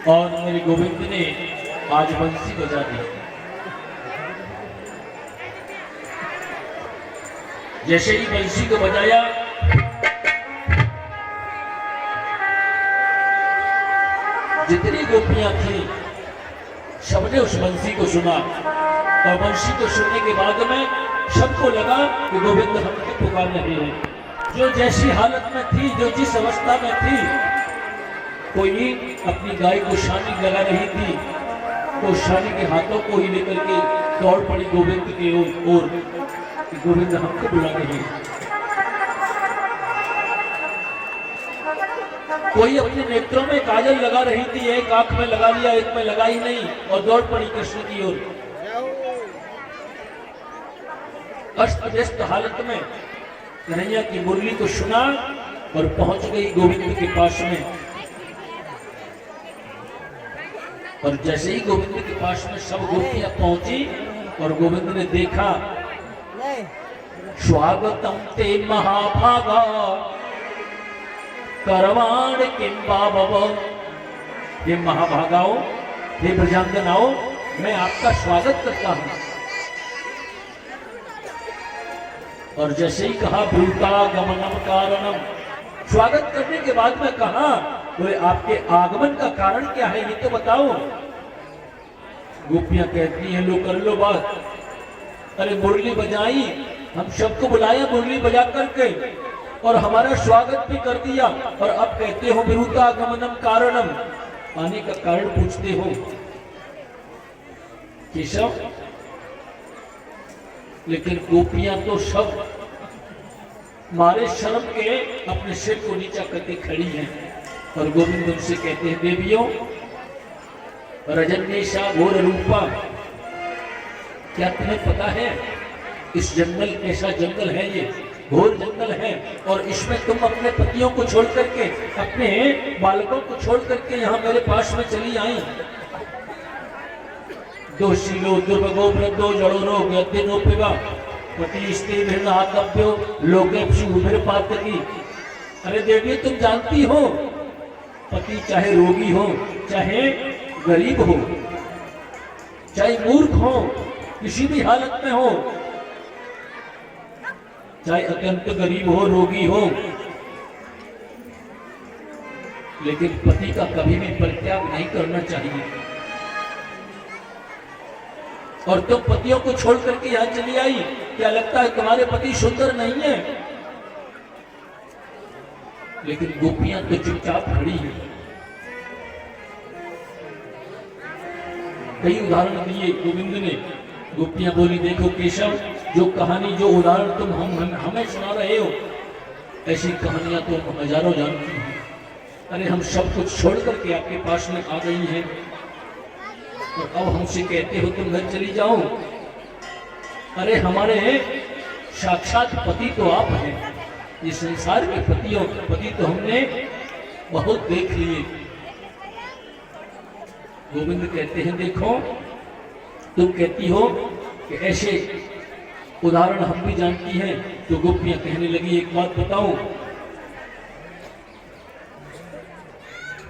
और मेरे गोविंद ने आज बंसी बजा दी। जैसे ही बंसी को बजाया जितनी गोपियां थी सबने उस बंसी को सुना और बंसी को सुनने के बाद में सबको लगा कि गोविंद हमको पुकार रहे हैं। जो जैसी हालत में थी, जो जिस अवस्था में थी, कोई अपनी गाय को शानी लगा रही थी तो शानी के हाथों को ही लेकर के दौड़ पड़ी गोविंद की ओर कि गोविंद हमको बुला रहे हैं। कोई अपने नेत्रों में काजल लगा रही थी, एक आंख में लगा लिया, एक में लगा ही नहीं और दौड़ पड़ी कृष्ण की ओर। अस्त व्यस्त हालत में कन्हैया की मुरली को सुना और पहुंच गई गोविंद के पास में। और जैसे ही गोविंद के पास में सब गोपियां पहुंची और गोविंद ने देखा, स्वागतम ते महाभागा करवाण किंबा भव। हे महाभागाओ, हे ब्रजांगनाओ, मैं आपका स्वागत करता हूं। और जैसे ही कहा भूता गमनम कारणम, स्वागत करने के बाद में कहा बोले आपके आगमन का कारण क्या है ये तो बताओ। गोपियां कहती हैं लो कर लो बात। अरे मुरली बजाई, हम सबको बुलाया मुरली बजा करके और हमारा स्वागत भी कर दिया और अब कहते हो विरुता गमनम कारणम, आने का कारण पूछते हो। केशव, लेकिन गोपियां तो सब मारे शर्म के अपने सिर को नीचा करके खड़ी हैं और गोविंद उनसे कहते हैं देवियों, रजन्येशा घोर रूपा, क्या तुम्हें पता है इस जंगल कैसा जंगल है, ये घोर जंगल है और इसमें तुम अपने पतियों को छोड़ करके, अपने बालकों को छोड़ करके यहाँ मेरे पास में चली आई। दो शीलो दुर्भगो वृद्धो जड़ो रोग यद्यनो पिबा पति स्त्री भिन्नातव्यो लोकेप्सु उभिर पातकी। अरे देवी तुम जानती हो पति चाहे रोगी हो, चाहे गरीब हो, चाहे मूर्ख हो, किसी भी हालत में हो, चाहे अत्यंत गरीब हो, रोगी हो, लेकिन पति का कभी भी परित्याग नहीं करना चाहिए। और तुम पतियों को छोड़ करके यहां चली आई, क्या लगता है तुम्हारे पति सुंदर नहीं है? लेकिन गोपियां तो चुपचाप खड़ी हैं। कई उदाहरण दिए गोविंद ने। गोपियां बोली देखो केशव, जो कहानी, जो उदाहरण तुम हमें सुना रहे हो, ऐसी कहानियां तो हम हजारों जानती हैं। अरे हम सब कुछ छोड़ करके आपके पास में आ गई हैं और अब हमसे कहते हो तुम घर चली जाओ। अरे हमारे साक्षात पति तो आप हैं। ये संसार के पति तो हमने बहुत देख लिए। गोविंद कहते हैं देखो, तुम कहती हो कि ऐसे उदाहरण हम भी जानती हैं। तो गोपियां कहने लगी एक बात बताओ,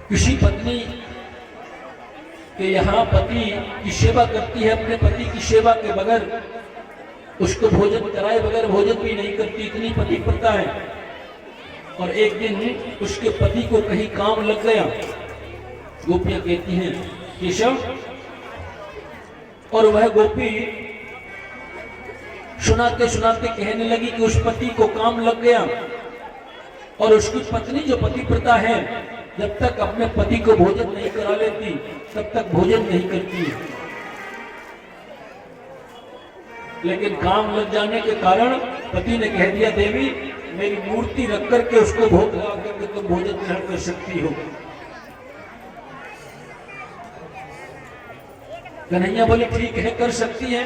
किसी पत्नी के यहाँ पति की सेवा करती है, अपने पति की सेवा के बगैर, उसको भोजन कराए बगैर भोजन भी नहीं करती, इतनी पतिव्रता है। और एक दिन उसके पति को कहीं काम लग गया। गोपियां कहती हैं केशव, और वह गोपी सुनाते सुनाते कहने लगी कि उस पति को काम लग गया और उसकी पत्नी जो पतिव्रता है, जब तक अपने पति को भोजन नहीं करा लेती तब तक भोजन नहीं करती है। लेकिन काम लग जाने के कारण पति ने कह दिया देवी मेरी मूर्ति रख करके उसको भोग लगा करके तुम भोजन ग्रहण कर सकती हो। कन्हैया बोली ठीक है, कर सकती है।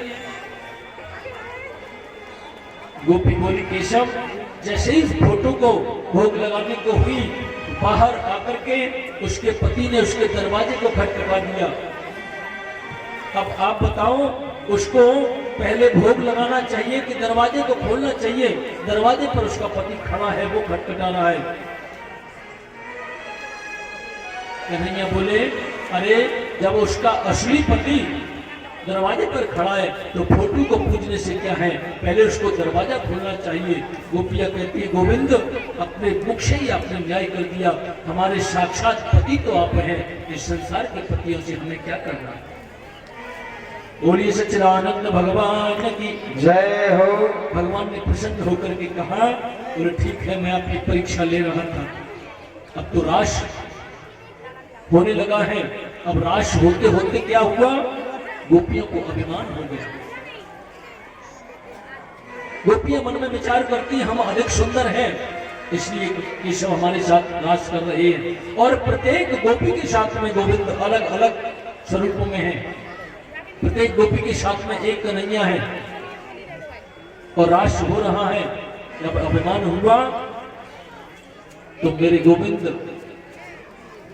गोपी बोली केशव, जैसे ही फोटो को भोग लगाने को हुई, बाहर आकर के उसके पति ने उसके दरवाजे को खटखटा दिया। अब आप बताओ, उसको पहले भोग लगाना चाहिए कि दरवाजे को खोलना चाहिए? दरवाजे पर उसका पति खड़ा है, वो खटखटा रहा है। कन्हैया बोले अरे जब उसका असली पति दरवाजे पर खड़ा है तो फोटो को पूजने से क्या है, पहले उसको दरवाजा खोलना चाहिए। गोपियां कहती है गोविंद अपने मुख से ही आपने न्याय कर दिया, हमारे साक्षात पति तो आप हैं, इस संसार के पतियों से हमें क्या करना। बोलिए सच्चिदानंद भगवान की जय हो। भगवान ने प्रसन्न होकर के कहा, बोले ठीक है मैं आपकी परीक्षा ले रहा था, अब तो राश होने लगा है। अब राश होते होते क्या हुआ, गोपियों को अभिमान हो गया। गोपियां मन में विचार करती हैं हम अधिक सुंदर हैं, इसलिए केशव हमारे साथ रास कर रहे हैं। और प्रत्येक गोपी के साथ में गोविंद अलग अलग स्वरूपों में है, प्रत्येक गोपी के साथ में एक कन्हैया है और रास हो रहा है। जब अभिमान हुआ तो मेरे गोविंद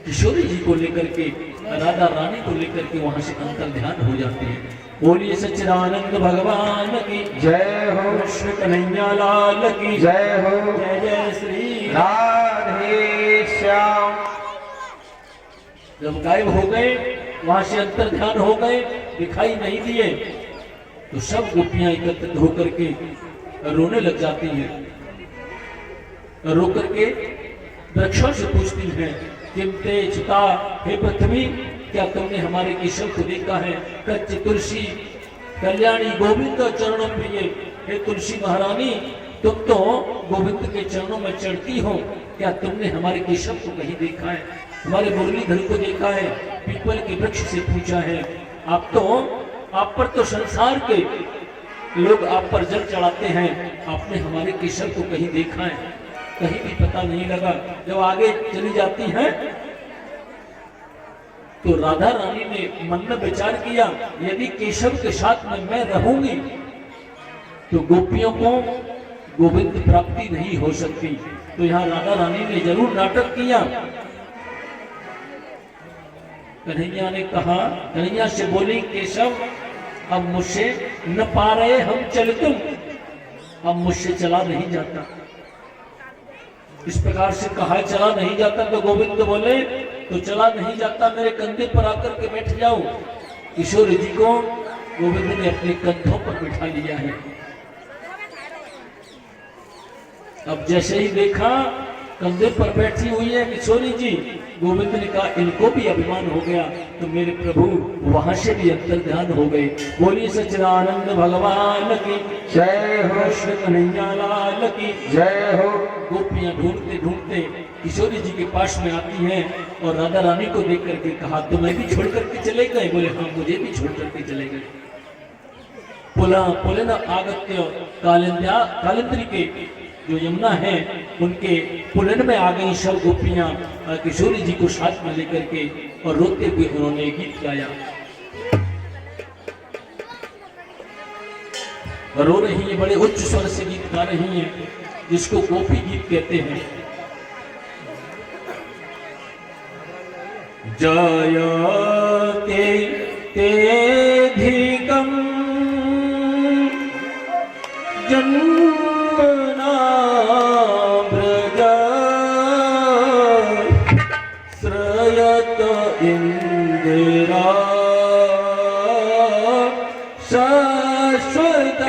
किशोरी जी को लेकर के, राधा रानी को लेकर के वहां से अंतर ध्यान हो जाते हैं। बोलिए सच्चिदानंद भगवान की जय हो। कृष्ण कन्हैया लाल की जय हो। जय जय श्री राधे श्याम। जब गायब हो गए, वहां से अंतर ध्यान हो गए, दिखाई नहीं दिए, तो सब गोपियां एकत्रित होकर के रोने लग जाती हैं। रो करके वृक्षों से पूछती हैं, किमते चिता हे पृथ्वी, क्या तुमने हमारे केशव को देखा है। कच्च तुलसी कल्याणी गोविंद चरणों प्रिय, हे तुलसी महारानी तुम तो गोविंद के चरणों में चढ़ती हो, क्या तुमने हमारे केशव को कहीं देखा है, हमारे मुरलीधर को देखा है। पीपल के वृक्ष से पूछा है, आप पर तो संसार के लोग आप पर जल चढ़ाते हैं, आपने हमारे केशव को कहीं देखा है, कहीं भी पता नहीं लगा। जब आगे चली जाती हैं तो राधा रानी ने मन में विचार किया, यदि केशव के साथ में मैं रहूंगी तो गोपियों को गोविंद प्राप्ति नहीं हो सकती। तो यहाँ राधा रानी ने जरूर नाटक किया। कन्हैया ने कहा, कन्हैया से बोली, केशव अब मुझसे न पा रहे हम चल तुम, अब मुझसे चला नहीं जाता। इस प्रकार से कहा चला नहीं जाता तो गोविंद बोले, तो चला नहीं जाता मेरे कंधे पर आकर के बैठ जाओ। किशोर जी को गोविंद ने अपने कंधों पर बिठा लिया है। अब जैसे ही देखा कंधे पर बैठी हुई है किशोरी जी, गोविंद ने कहा इनको भी अभिमान हो गया, तो मेरे प्रभु वहां से भी अंतर ध्यान हो गए। बोलिए सच्चिदानंद भगवान की जय हो। कृष्ण कन्हैया लाल की जय हो। गोपियां ढूंढते ढूंढते किशोरी जी के पास में आती हैं और राधा रानी को देख करके कहा, तुम्हें भी छोड़ करके चले गए। बोले हाँ, मुझे भी छोड़ करके चले गए। पुलन आगत्य कालिंद्री के जो यमुना है उनके पुलन में आ गई सब गोपियां किशोरी जी को साथ में लेकर के, और रोते हुए उन्होंने गीत गाया। रो रही है, बड़े उच्च स्वर से गीत गा रही हैं, जिसको गोपी गीत कहते हैं। जयते तेधिकं जन्मना व्रज श्रयत इंदिरा शाश्वत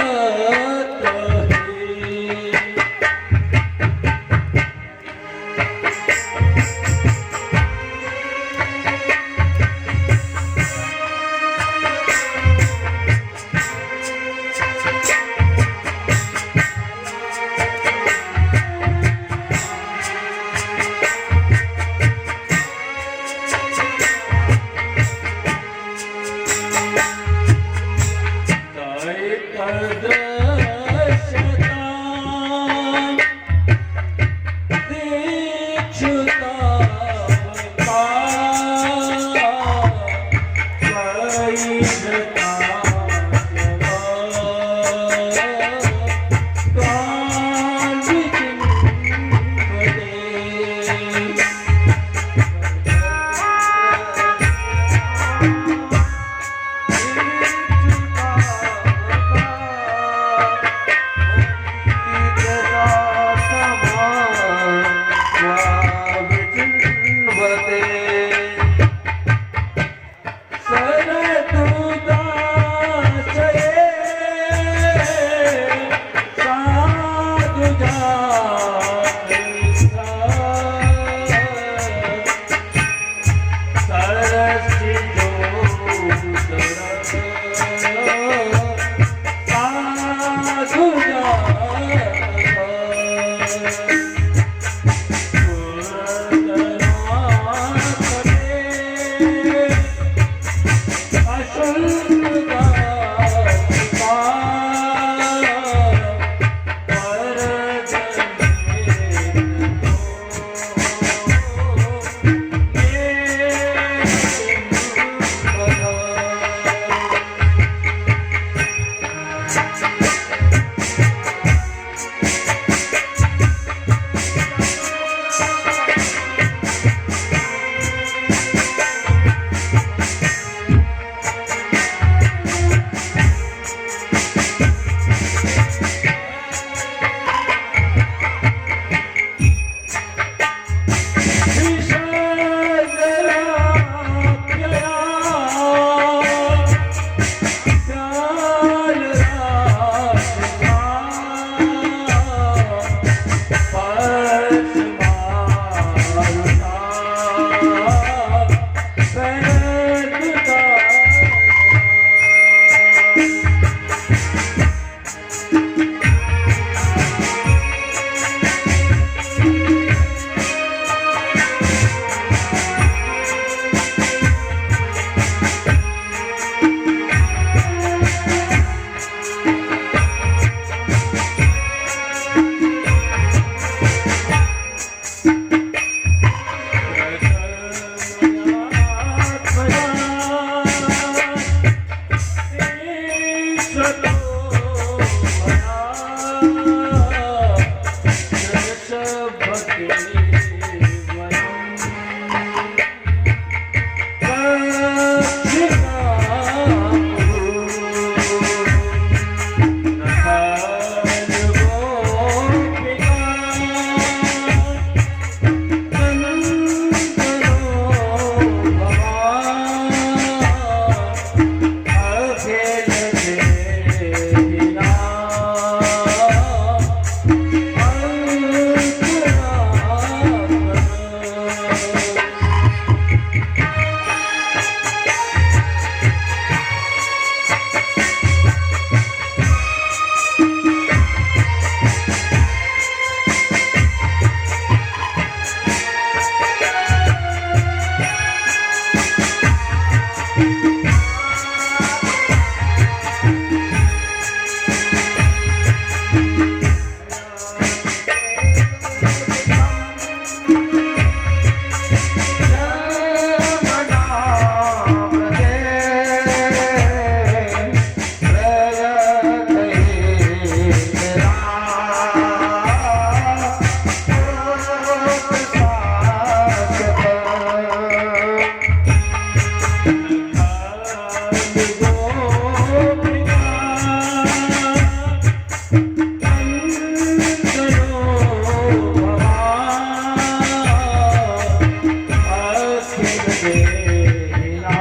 देना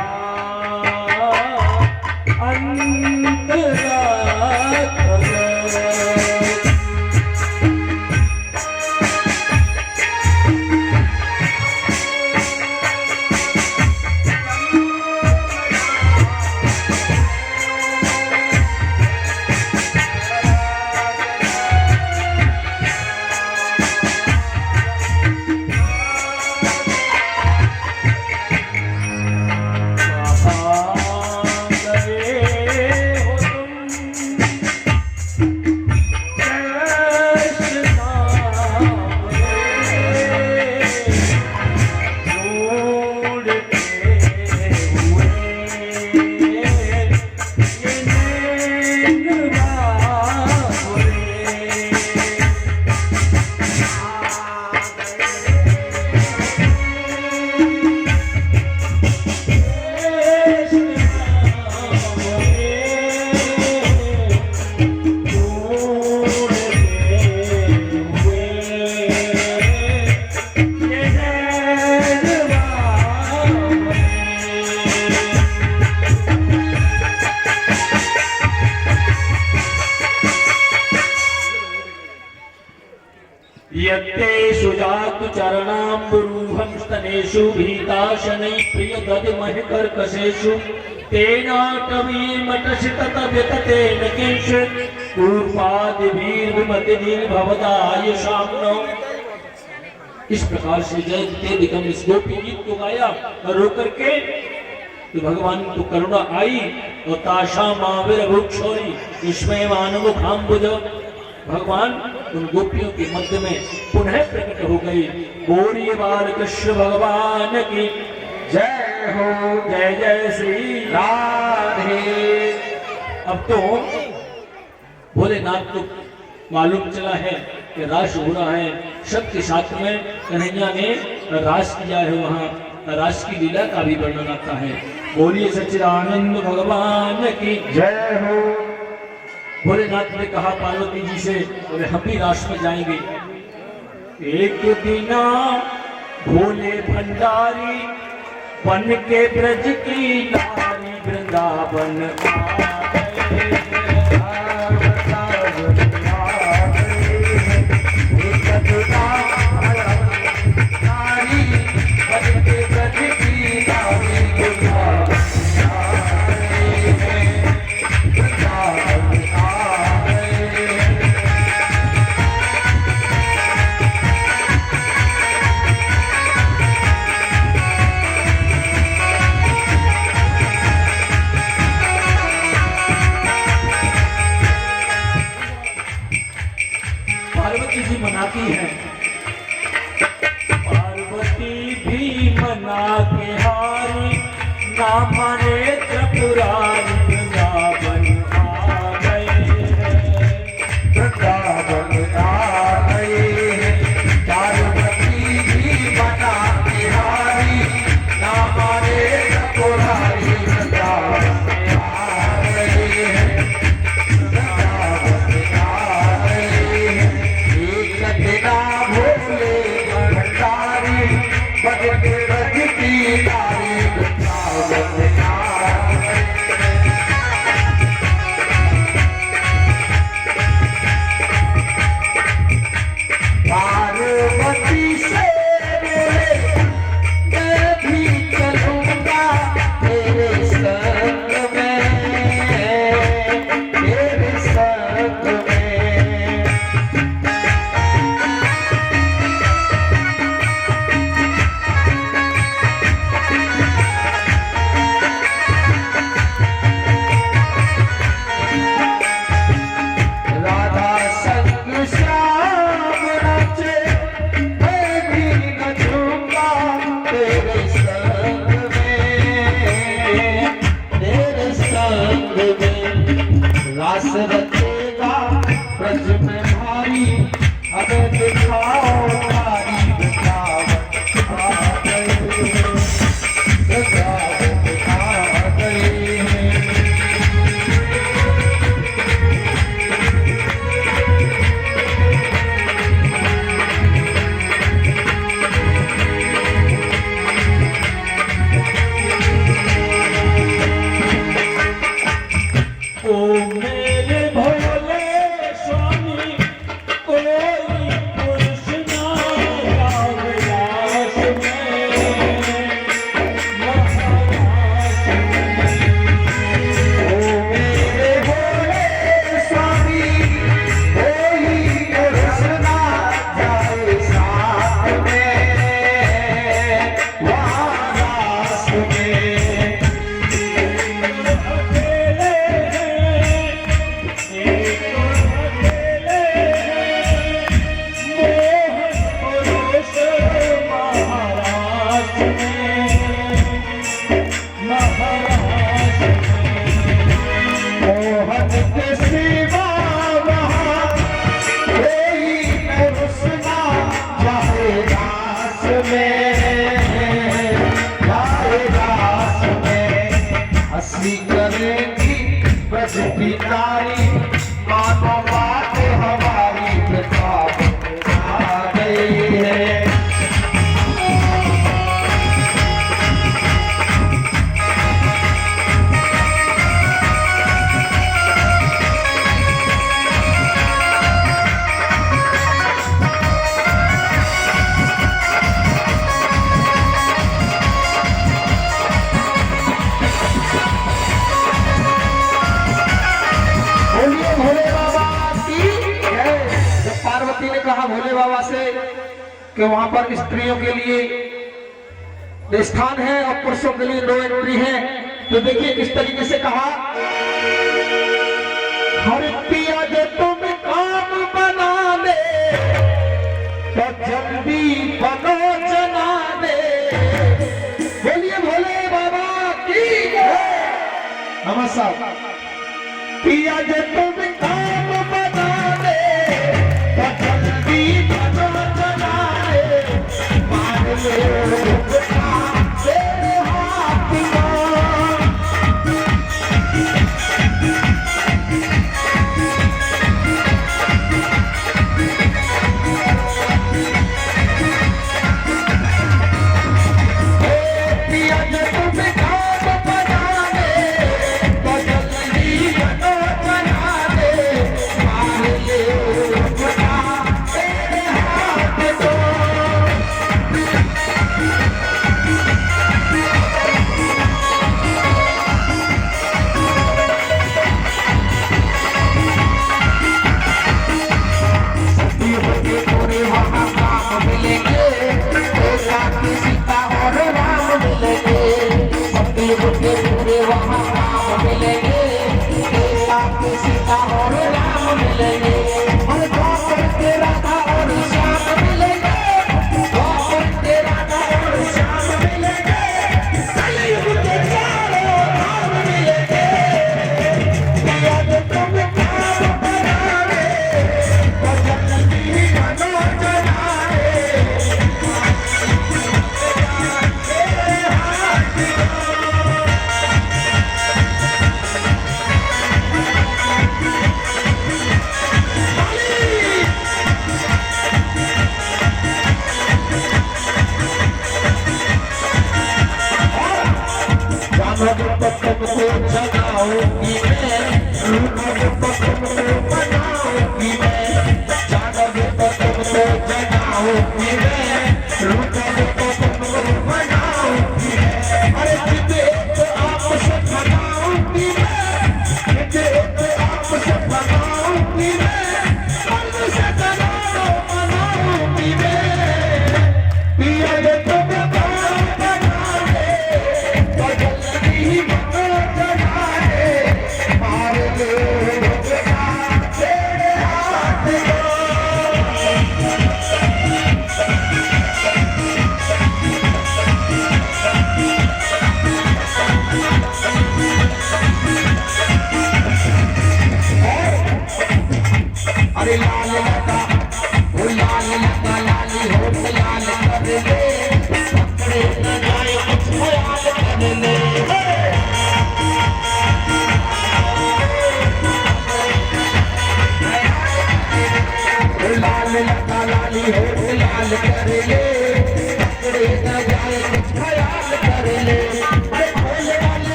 यत्तेषु जातु चरणाम्बुरूहं स्तनेषु भीताशनै प्रियगतिमहिकर्कशेषु तेनाटवीमटशिततव्यततेन किंचित् पूर्वादिभिर्विमतिभिर्भवदायुषाम्नो। इस प्रकार से जय दिगम इस गोपी गीत को गाया और रो करके तो भगवान को करुणा आई और ताशा माविर भुक्षोरी इसमें मानव खाम्बुज। भगवान उन गोपियों के मध्य में पुनः प्रकट हो गई। बोलिए बालकृष्ण भगवान की जय हो। जय जय श्री राधे। अब तो भोलेनाथ को मालूम चला है कि रास हो रहा है। सबके साथ में कन्हैया ने रास किया है, वहाँ रास की लीला का भी वर्णन आता है। बोलिए सच्चिदानंद भगवान की जय हो। भोलेनाथ ने कहा पार्वती जी से, बोले हम भी रास में जाएंगे। एक दिना भोले भंडारी बन के ब्रज की नारी वृंदावन पार्वती जी मनाती है। पार्वती भी मना के हारी ना माने त्रिपुरारी वृंदावन आ गए हैं। वृंदावन आ गए हैं। पार्वती भी मना के हारी ना माने त्रिपुरारी वृंदावन आ गए हैं। वृंदावन आ गए हैं। एक दिना भोले भंडारी बन के ब्रज की नारी वृंदावन आ गए। पार्वती से बोले मैं भी चलूंगा तेरे संग में, तेरे संग में। राधा संग श्याम नाचे मैं भी नचूंगा तेरे संग में, तेरे संग में। रास रचेगा ब्रज में भारी हमें दिखाओ तारी वृंदावन आ गए हैं। वृंदावन आ गए हैं। कि वहां पर स्त्रियों के लिए स्थान है और पुरुषों के लिए नो एंट्री है। तो देखिए किस तरीके से कहा, हर पिया जो तुम काम बना दे तो जल्दी बनो जना दे। बोलिए भोले बाबा की जय। नमस्कार। पिया जो तुम काम बना दे तो जल्दी बनो जना दे। मान ले तेरे हाथ को।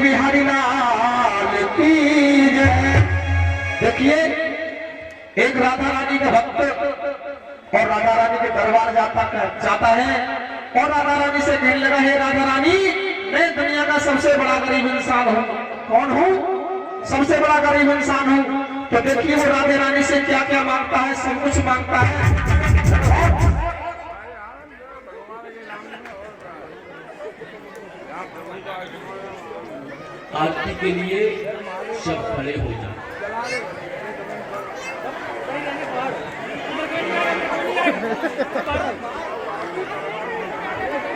बिहारी लाल की जय। देखिए एक राधा रानी का भक्त और राधा रानी के दरबार जाता है और राधा रानी से कहने लगा, हे राधा रानी, मैं दुनिया का सबसे बड़ा गरीब इंसान हूँ। कौन हूँ? सबसे बड़ा गरीब इंसान हूँ। तो देखिए वो राधा रानी से क्या क्या मांगता है, सब कुछ मांगता है। आरती के लिए सब खड़े हो जाए। पहाड़